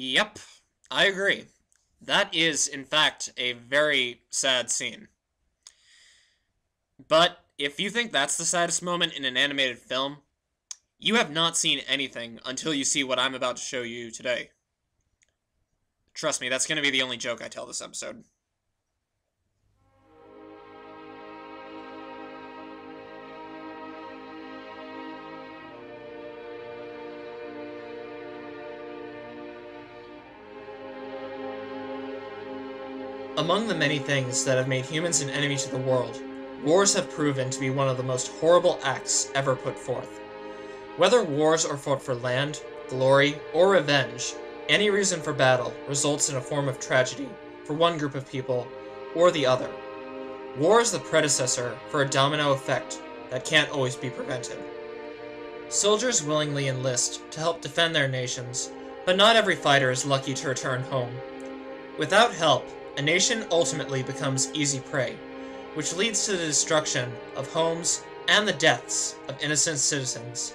Yep, I agree. That is, in fact, a very sad scene. But if you think that's the saddest moment in an animated film, you have not seen anything until you see what I'm about to show you today. Trust me, that's going to be the only joke I tell this episode. Among the many things that have made humans an enemy to the world, wars have proven to be one of the most horrible acts ever put forth. Whether wars are fought for land, glory, or revenge, any reason for battle results in a form of tragedy for one group of people or the other. War is the predecessor for a domino effect that can't always be prevented. Soldiers willingly enlist to help defend their nations, but not every fighter is lucky to return home. Without help, a nation ultimately becomes easy prey, which leads to the destruction of homes and the deaths of innocent citizens.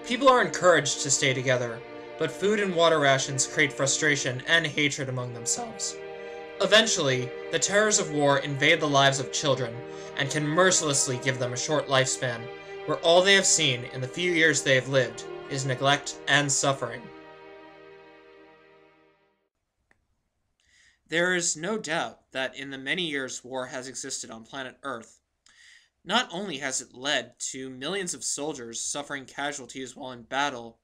People are encouraged to stay together, but food and water rations create frustration and hatred among themselves. Eventually, the terrors of war invade the lives of children and can mercilessly give them a short lifespan, where all they have seen in the few years they have lived is neglect and suffering. There is no doubt that in the many years war has existed on planet Earth, not only has it led to millions of soldiers suffering casualties while in battle,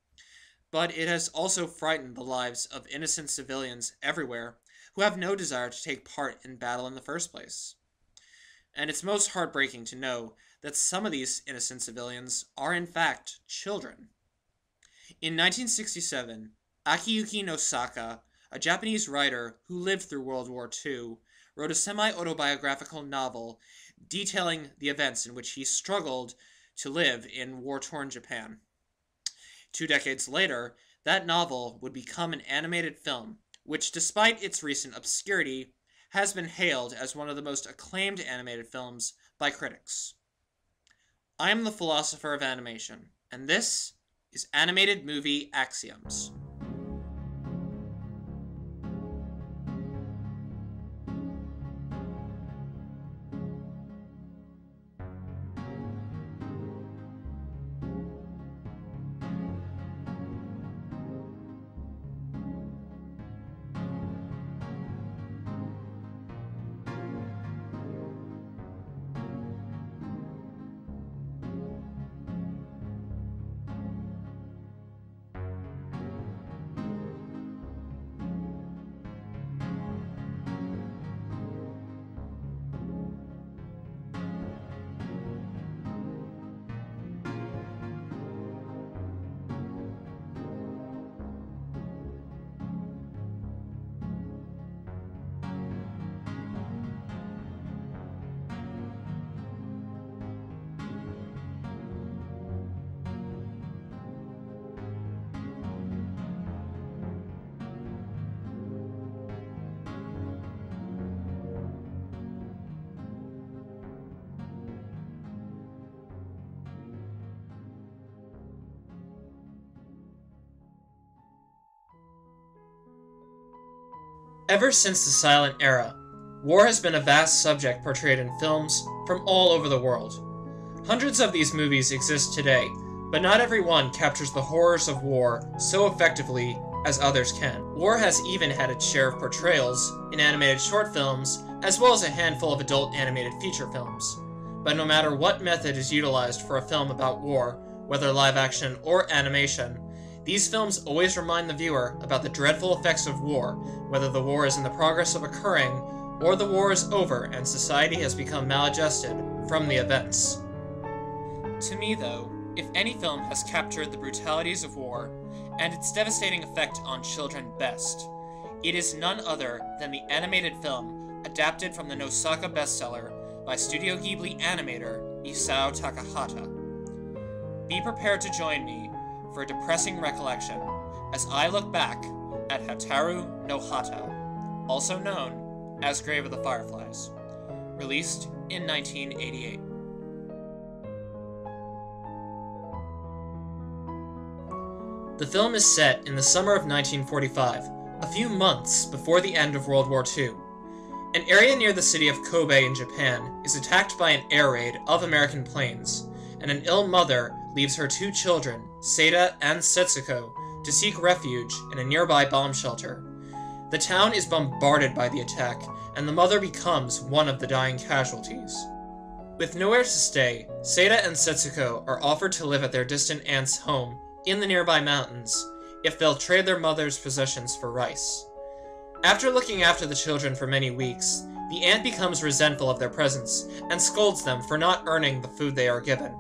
but it has also frightened the lives of innocent civilians everywhere who have no desire to take part in battle in the first place. And it's most heartbreaking to know that some of these innocent civilians are in fact children. In 1967, Akiyuki Nosaka, a Japanese writer who lived through World War II, wrote a semi-autobiographical novel detailing the events in which he struggled to live in war-torn Japan. 2 decades later, that novel would become an animated film, which, despite its recent obscurity, has been hailed as one of the most acclaimed animated films by critics. I am the Philosopher of Animation, and this is Animated Movie Axioms. Ever since the silent era, war has been a vast subject portrayed in films from all over the world. Hundreds of these movies exist today, but not every one captures the horrors of war so effectively as others can. War has even had its share of portrayals in animated short films, as well as a handful of adult animated feature films. But no matter what method is utilized for a film about war, whether live action or animation, these films always remind the viewer about the dreadful effects of war, whether the war is in the progress of occurring, or the war is over and society has become maladjusted from the events. To me, though, if any film has captured the brutalities of war and its devastating effect on children best, it is none other than the animated film adapted from the Nosaka bestseller by Studio Ghibli animator Isao Takahata. Be prepared to join me for a depressing recollection as I look back at Hataru no Hata, also known as Grave of the Fireflies, released in 1988. The film is set in the summer of 1945, A few months before the end of World War II, an area near the city of Kobe in Japan is attacked by an air raid of American planes, and an ill mother leaves her two children, Seita and Setsuko, to seek refuge in a nearby bomb shelter. The town is bombarded by the attack, and the mother becomes one of the dying casualties. With nowhere to stay, Seita and Setsuko are offered to live at their distant aunt's home in the nearby mountains if they'll trade their mother's possessions for rice. After looking after the children for many weeks, the aunt becomes resentful of their presence and scolds them for not earning the food they are given.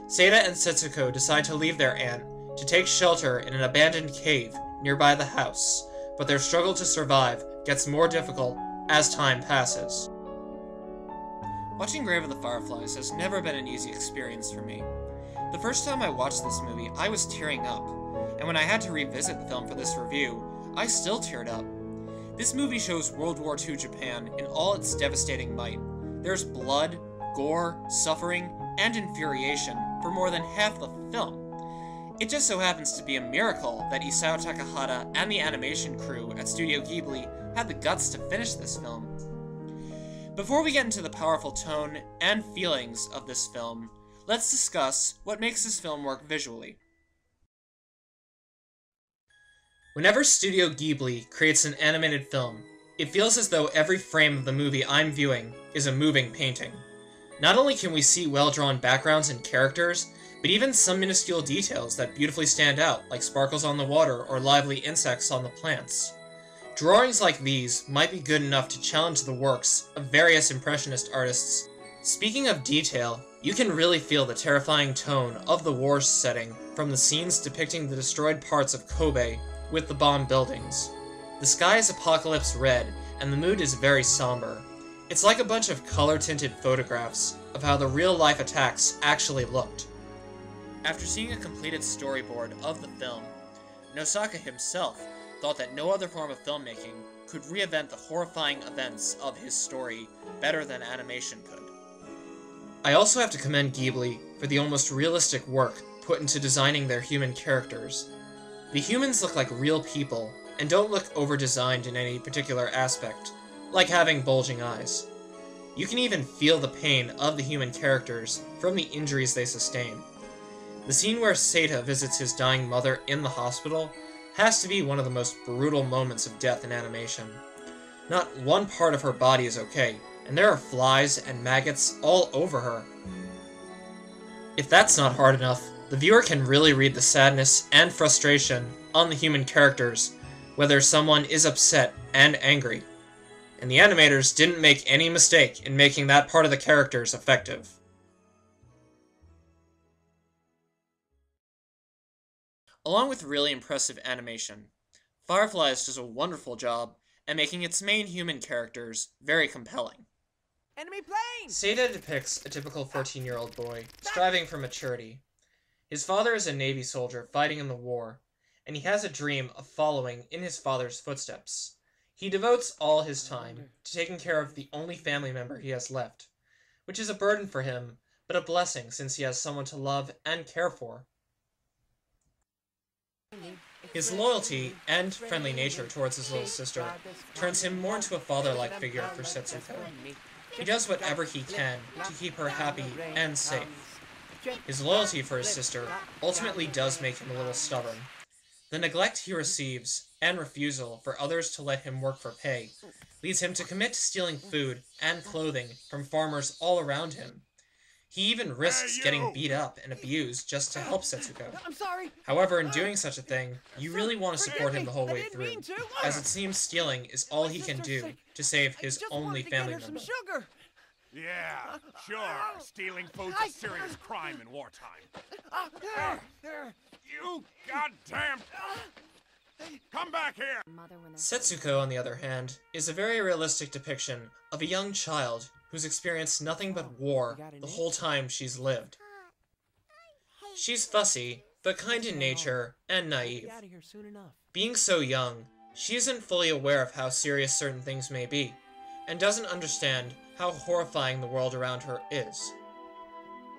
Seita and Setsuko decide to leave their aunt to take shelter in an abandoned cave nearby the house, but their struggle to survive gets more difficult as time passes. Watching Grave of the Fireflies has never been an easy experience for me. The first time I watched this movie, I was tearing up, and when I had to revisit the film for this review, I still teared up. This movie shows World War II Japan in all its devastating might. There's blood, gore, suffering, and infuriation for more than half the film. It just so happens to be a miracle that Isao Takahata and the animation crew at Studio Ghibli had the guts to finish this film. Before we get into the powerful tone and feelings of this film, let's discuss what makes this film work visually. Whenever Studio Ghibli creates an animated film, it feels as though every frame of the movie I'm viewing is a moving painting. Not only can we see well-drawn backgrounds and characters, but even some minuscule details that beautifully stand out, like sparkles on the water or lively insects on the plants. Drawings like these might be good enough to challenge the works of various Impressionist artists. Speaking of detail, you can really feel the terrifying tone of the war's setting from the scenes depicting the destroyed parts of Kobe with the bombed buildings. The sky is apocalypse red, and the mood is very somber. It's like a bunch of color-tinted photographs of how the real-life attacks actually looked. After seeing a completed storyboard of the film, Nosaka himself thought that no other form of filmmaking could reinvent the horrifying events of his story better than animation could. I also have to commend Ghibli for the almost realistic work put into designing their human characters. The humans look like real people, and don't look over-designed in any particular aspect, like having bulging eyes. You can even feel the pain of the human characters from the injuries they sustain. The scene where Seita visits his dying mother in the hospital has to be one of the most brutal moments of death in animation. Not one part of her body is okay, and there are flies and maggots all over her. If that's not hard enough, the viewer can really read the sadness and frustration on the human characters, whether someone is upset and angry. And the animators didn't make any mistake in making that part of the characters effective. Along with really impressive animation, Fireflies does a wonderful job at making its main human characters very compelling. Enemy plane! Seita depicts a typical 14-year-old boy striving for maturity. His father is a Navy soldier fighting in the war, and he has a dream of following in his father's footsteps. He devotes all his time to taking care of the only family member he has left, which is a burden for him, but a blessing since he has someone to love and care for. His loyalty and friendly nature towards his little sister turns him more into a father-like figure for Setsuko. He does whatever he can to keep her happy and safe. His loyalty for his sister ultimately does make him a little stubborn. The neglect he receives and refusal for others to let him work for pay leads him to commit to stealing food and clothing from farmers all around him. He even risks getting beat up and abused just to help Setsuko. I'm sorry. However, in doing such a thing, you really want to support him the whole way through, as it seems stealing is all he can do to save his only family member. Sugar. Yeah, sure. Stealing food's a serious crime in wartime. You goddamn... Come back here! Setsuko, on the other hand, is a very realistic depiction of a young child who's experienced nothing but war the whole time she's lived. She's fussy, but kind in nature and naive. Being so young, she isn't fully aware of how serious certain things may be, and doesn't understand how horrifying the world around her is.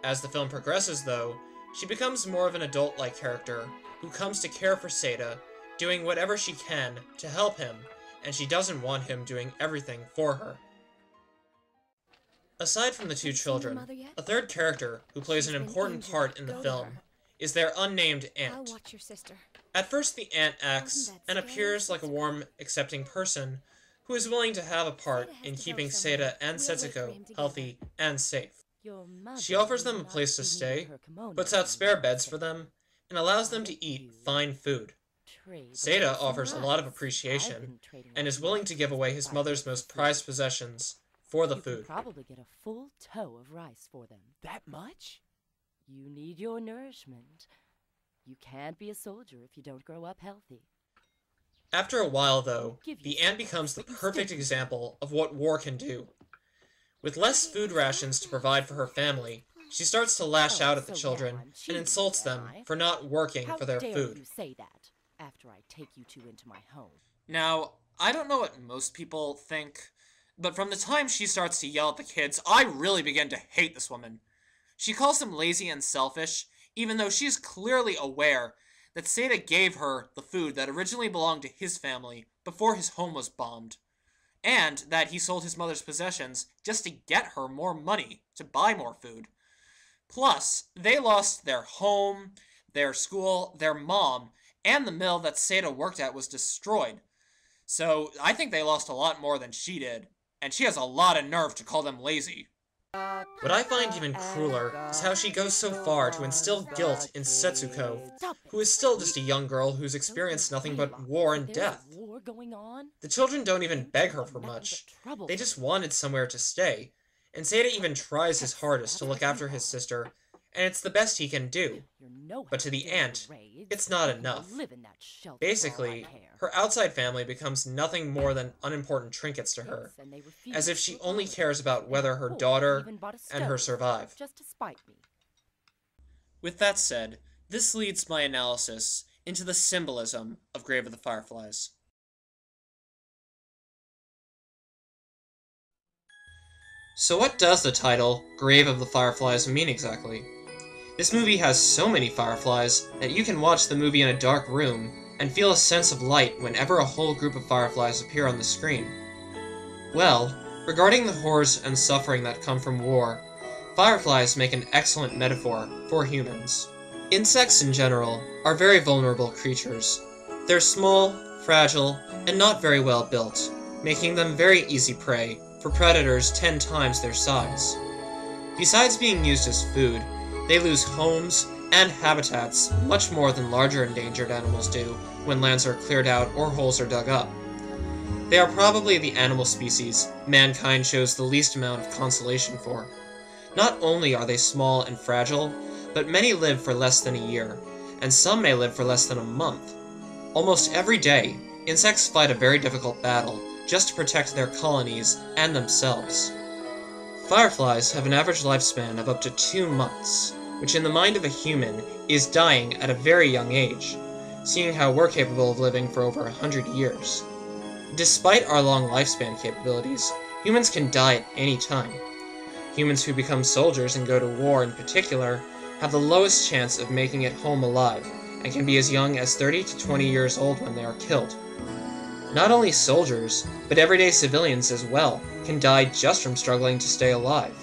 As the film progresses, though, she becomes more of an adult-like character who comes to care for Seita, doing whatever she can to help him, and she doesn't want him doing everything for her. Aside from the two children, a third character who plays an important part in the film is their unnamed aunt. At first, the aunt acts and appears like a warm, accepting person who is willing to have a part in keeping Seita and Setsuko healthy and safe. She offers them a place to stay, puts out spare beds for them, and allows them to eat fine food. Seita offers a lot of appreciation and is willing to give away his mother's most prized possessions for the food. You can probably get a full toe of rice for them. That much? You need your nourishment. You can't be a soldier if you don't grow up healthy. After a while, though, the aunt becomes the perfect example of what war can do. With less food rations to provide for her family, she starts to lash out at the children and insults them for not working for their food. How dare you say that after I take you two into my home? Now, I don't know what most people think, but from the time she starts to yell at the kids, I really begin to hate this woman. She calls them lazy and selfish, even though she's clearly aware that Seita gave her the food that originally belonged to his family before his home was bombed, and that he sold his mother's possessions just to get her more money to buy more food. Plus, they lost their home, their school, their mom, and the mill that Seita worked at was destroyed. So I think they lost a lot more than she did, and she has a lot of nerve to call them lazy. What I find even crueler is how she goes so far to instill guilt in Setsuko, who is still just a young girl who's experienced nothing but war and death. The children don't even beg her for much. They just wanted somewhere to stay, and Seita even tries his hardest to look after his sister, and it's the best he can do. But to the aunt, it's not enough. Basically, her outside family becomes nothing more than unimportant trinkets to her, as if she only cares about whether her daughter and her survive. With that said, this leads my analysis into the symbolism of Grave of the Fireflies. So what does the title, Grave of the Fireflies, mean exactly? This movie has so many fireflies that you can watch the movie in a dark room and feel a sense of light whenever a whole group of fireflies appear on the screen. Well, regarding the horrors and suffering that come from war, fireflies make an excellent metaphor for humans. Insects in general are very vulnerable creatures. They're small, fragile, and not very well built, making them very easy prey for predators 10 times their size. Besides being used as food, they lose homes and habitats much more than larger endangered animals do when lands are cleared out or holes are dug up. They are probably the animal species mankind shows the least amount of consolation for. Not only are they small and fragile, but many live for less than a year, and some may live for less than a month. Almost every day, insects fight a very difficult battle just to protect their colonies and themselves. Fireflies have an average lifespan of up to 2 months, which in the mind of a human is dying at a very young age, seeing how we're capable of living for over 100 years. Despite our long lifespan capabilities, humans can die at any time. Humans who become soldiers and go to war in particular have the lowest chance of making it home alive, and can be as young as 30 to 20 years old when they are killed. Not only soldiers, but everyday civilians as well, can die just from struggling to stay alive.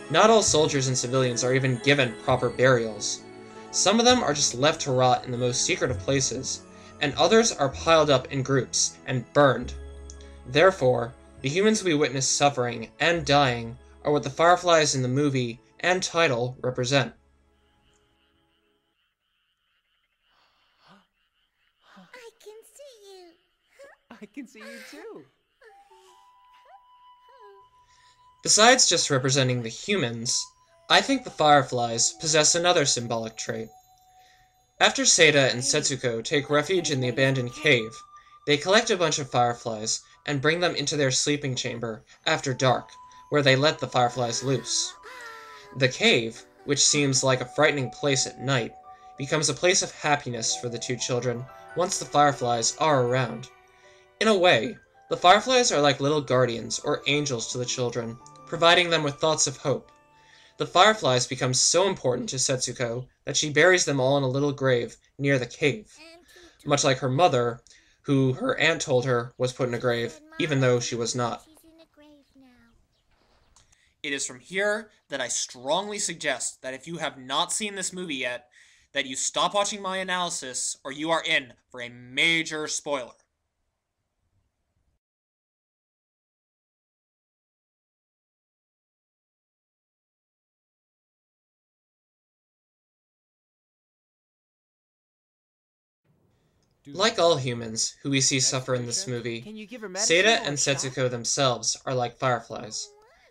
Not all soldiers and civilians are even given proper burials. Some of them are just left to rot in the most secret of places, and others are piled up in groups and burned. Therefore, the humans we witness suffering and dying are what the fireflies in the movie and title represent. I can see you too. Besides just representing the humans, I think the fireflies possess another symbolic trait. After Seita and Setsuko take refuge in the abandoned cave, they collect a bunch of fireflies and bring them into their sleeping chamber after dark, where they let the fireflies loose. The cave, which seems like a frightening place at night, becomes a place of happiness for the two children once the fireflies are around. In a way, the fireflies are like little guardians or angels to the children, providing them with thoughts of hope. The fireflies become so important to Setsuko that she buries them all in a little grave near the cave. much like her mother, who her aunt told her was put in a grave, even though she was not. It is from here that I strongly suggest that if you have not seen this movie yet, that you stop watching my analysis, or you are in for a major spoiler. Like all humans who we see suffer in this movie, Seda and Setsuko themselves are like fireflies.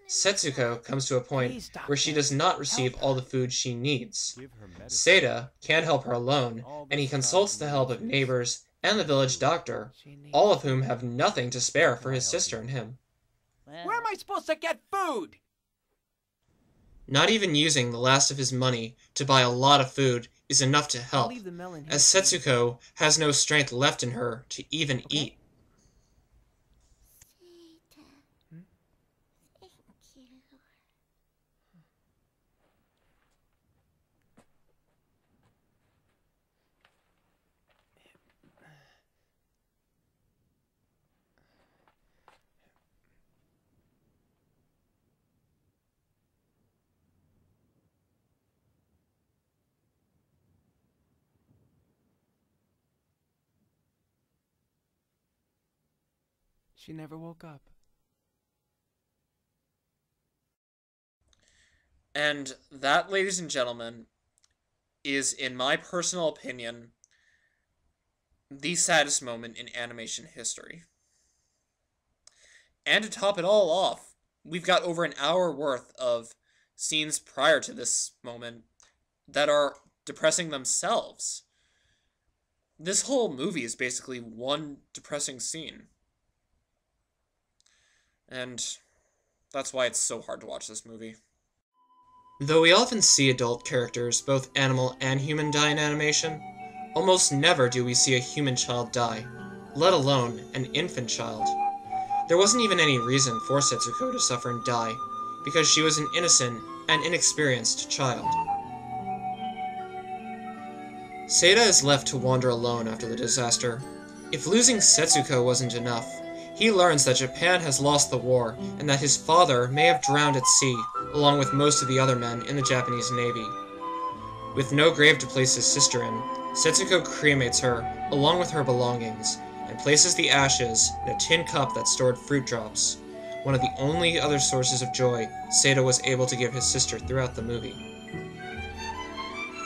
Setsuko comes to a point where she does not receive all the food she needs. Seda can't help her alone, and he consults the help of neighbors and the village doctor, all of whom have nothing to spare for his sister and him. Where am I supposed to get food? Not even using the last of his money to buy a lot of food is enough to help, as Setsuko has no strength left in her to even eat. She never woke up. And that, ladies and gentlemen, is, in my personal opinion, the saddest moment in animation history. And to top it all off, we've got over an hour worth of scenes prior to this moment that are depressing themselves. This whole movie is basically one depressing scene. And that's why it's so hard to watch this movie. Though we often see adult characters, both animal and human, die in animation, almost never do we see a human child die, let alone an infant child. There wasn't even any reason for Setsuko to suffer and die, because she was an innocent and inexperienced child. Seda is left to wander alone after the disaster. If losing Setsuko wasn't enough, he learns that Japan has lost the war, and that his father may have drowned at sea, along with most of the other men in the Japanese Navy. With no grave to place his sister in, Setsuko cremates her, along with her belongings, and places the ashes in a tin cup that stored fruit drops, one of the only other sources of joy Seda was able to give his sister throughout the movie.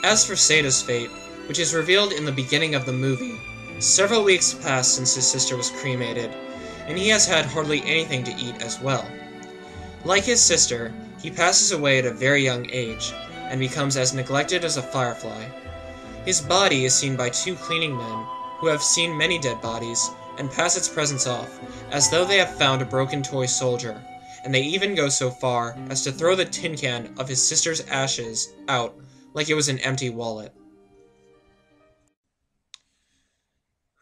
As for Seda's fate, which is revealed in the beginning of the movie, several weeks passed since his sister was cremated, and he has had hardly anything to eat as well. Like his sister, he passes away at a very young age, and becomes as neglected as a firefly. His body is seen by two cleaning men, who have seen many dead bodies, and pass its presence off, as though they have found a broken toy soldier, and they even go so far as to throw the tin can of his sister's ashes out like it was an empty wallet.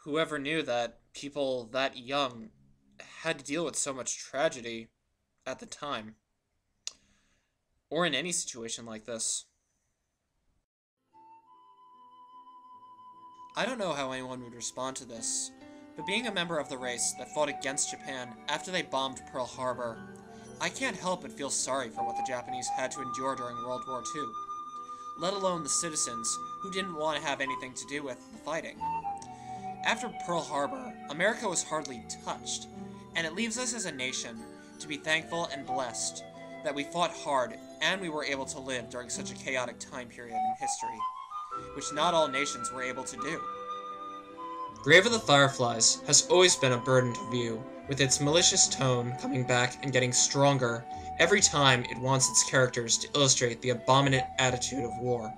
Whoever knew that people that young had to deal with so much tragedy at the time, or in any situation like this. I don't know how anyone would respond to this, but being a member of the race that fought against Japan after they bombed Pearl Harbor, I can't help but feel sorry for what the Japanese had to endure during World War II, let alone the citizens who didn't want to have anything to do with the fighting. After Pearl Harbor, America was hardly touched, and it leaves us as a nation to be thankful and blessed that we fought hard and we were able to live during such a chaotic time period in history, which not all nations were able to do. Grave of the Fireflies has always been a burden to view, with its malicious tone coming back and getting stronger every time it wants its characters to illustrate the abominant attitude of war.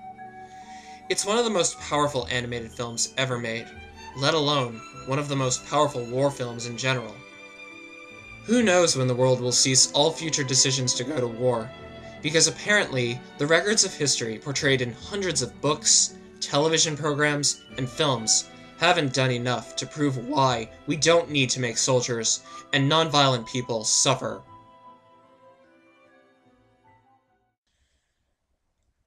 It's one of the most powerful animated films ever made, let alone one of the most powerful war films in general. Who knows when the world will cease all future decisions to go to war, because apparently the records of history portrayed in hundreds of books, television programs, and films haven't done enough to prove why we don't need to make soldiers and non-violent people suffer.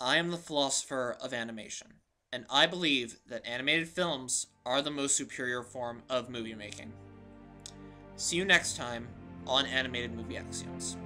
I am the Philosopher of Animation. and I believe that animated films are the most superior form of movie making. See you next time on Animated Movie Axioms.